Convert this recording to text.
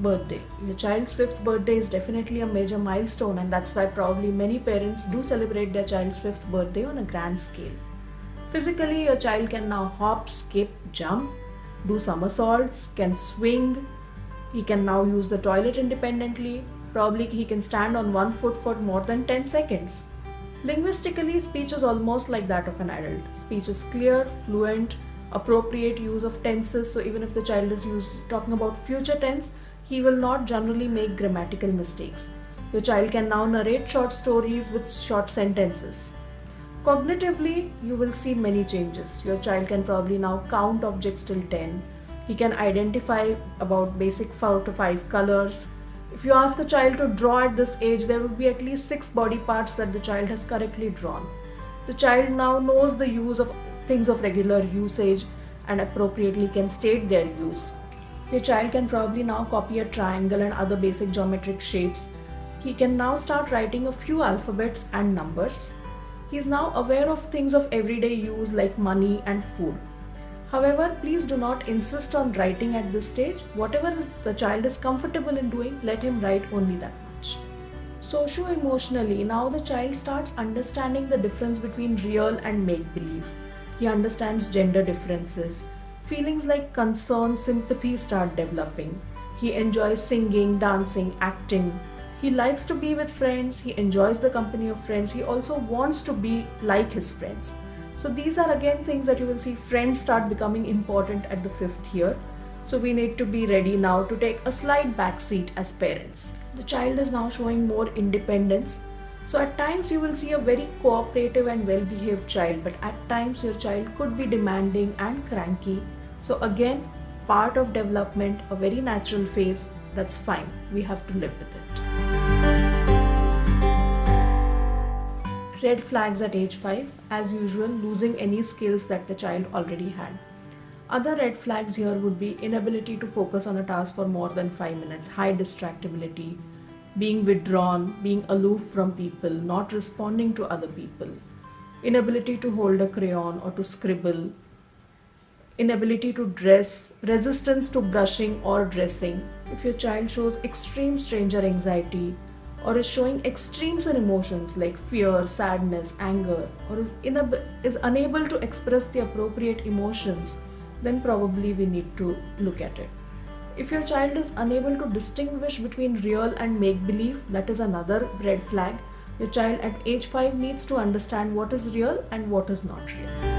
birthday. Your child's fifth birthday is definitely a major milestone, and that's why probably many parents do celebrate their child's fifth birthday on a grand scale. Physically, your child can now hop, skip, jump, do somersaults, can swing. He can now use the toilet independently. Probably he can stand on one foot for more than 10 seconds. Linguistically, speech is almost like that of an adult. Speech is clear, fluent, appropriate use of tenses. So even if the child is talking about future tense, he will not generally make grammatical mistakes. Your child can now narrate short stories with short sentences. Cognitively, you will see many changes. Your child can probably now count objects till 10. He can identify about basic 4 to 5 colors. If you ask a child to draw at this age, there will be at least 6 body parts that the child has correctly drawn. The child now knows the use of things of regular usage and appropriately can state their use. Your child can probably now copy a triangle and other basic geometric shapes. He can now start writing a few alphabets and numbers. He is now aware of things of everyday use like money and food. However, please do not insist on writing at this stage. Whatever the child is comfortable in doing, let him write only that much. Socio-emotionally, now the child starts understanding the difference between real and make-believe. He understands gender differences. Feelings like concern, sympathy start developing. He enjoys singing, dancing, acting. He likes to be with friends. He enjoys the company of friends. He also wants to be like his friends. So these are again things that you will see friends start becoming important at the 5th year. So we need to be ready now to take a slight back seat as parents. The child is now showing more independence. So at times you will see a very cooperative and well-behaved child, but at times your child could be demanding and cranky. So again, part of development, a very natural phase, that's fine. We have to live with it. Red flags at age 5, as usual, losing any skills that the child already had. Other red flags here would be inability to focus on a task for more than 5 minutes, high distractibility, being withdrawn, being aloof from people, not responding to other people, inability to hold a crayon or to scribble, inability to dress, resistance to brushing or dressing. If your child shows extreme stranger anxiety, or is showing extremes in emotions like fear, sadness, anger, or is unable to express the appropriate emotions, then probably we need to look at it. If your child is unable to distinguish between real and make-believe, that is another red flag. Your child at age 5 needs to understand what is real and what is not real.